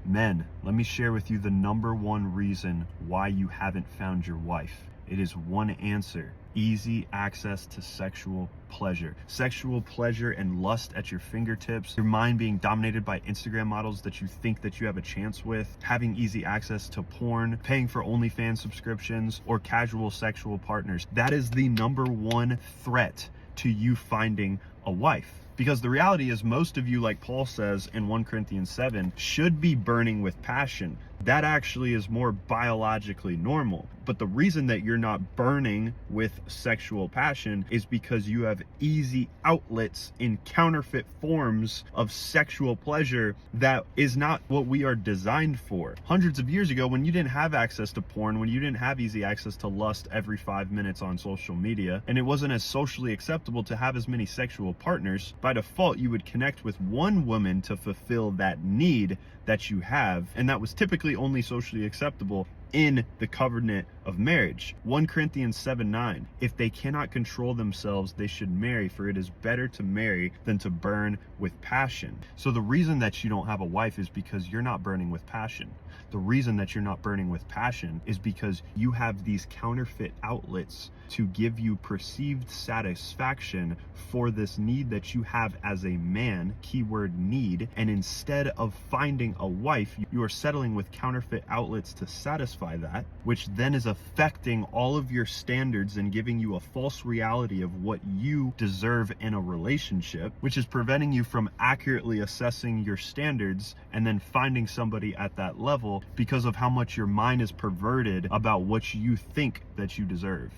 Men, let me share with you the number one reason why you haven't found your wife. It is one answer: easy access to sexual pleasure. Sexual pleasure and lust at your fingertips, your mind being dominated by Instagram models that you think that you have a chance with, having easy access to porn, paying for OnlyFans subscriptions, or casual sexual partners. That is the number one threat to you finding a wife. Because the reality is, most of you, like Paul says in 1 Corinthians 7, should be burning with passion. That actually is more biologically normal. But the reason that you're not burning with sexual passion is because you have easy outlets in counterfeit forms of sexual pleasure that is not what we are designed for. Hundreds of years ago, when you didn't have access to porn, when you didn't have easy access to lust every 5 minutes on social media, and it wasn't as socially acceptable to have as many sexual partners, by default, you would connect with one woman to fulfill that need that you have, and that was typically only socially acceptable in the covenant of marriage. 1 Corinthians 7:9, if they cannot control themselves, they should marry, for it is better to marry than to burn with passion. So the reason that you don't have a wife is because you're not burning with passion. The reason that you're not burning with passion is because you have these counterfeit outlets to give you perceived satisfaction for this need that you have as a man, keyword need, and instead of finding a wife, you are settling with counterfeit outlets to satisfy that, which then is affecting all of your standards and giving you a false reality of what you deserve in a relationship, which is preventing you from accurately assessing your standards and then finding somebody at that level because of how much your mind is perverted about what you think that you deserve.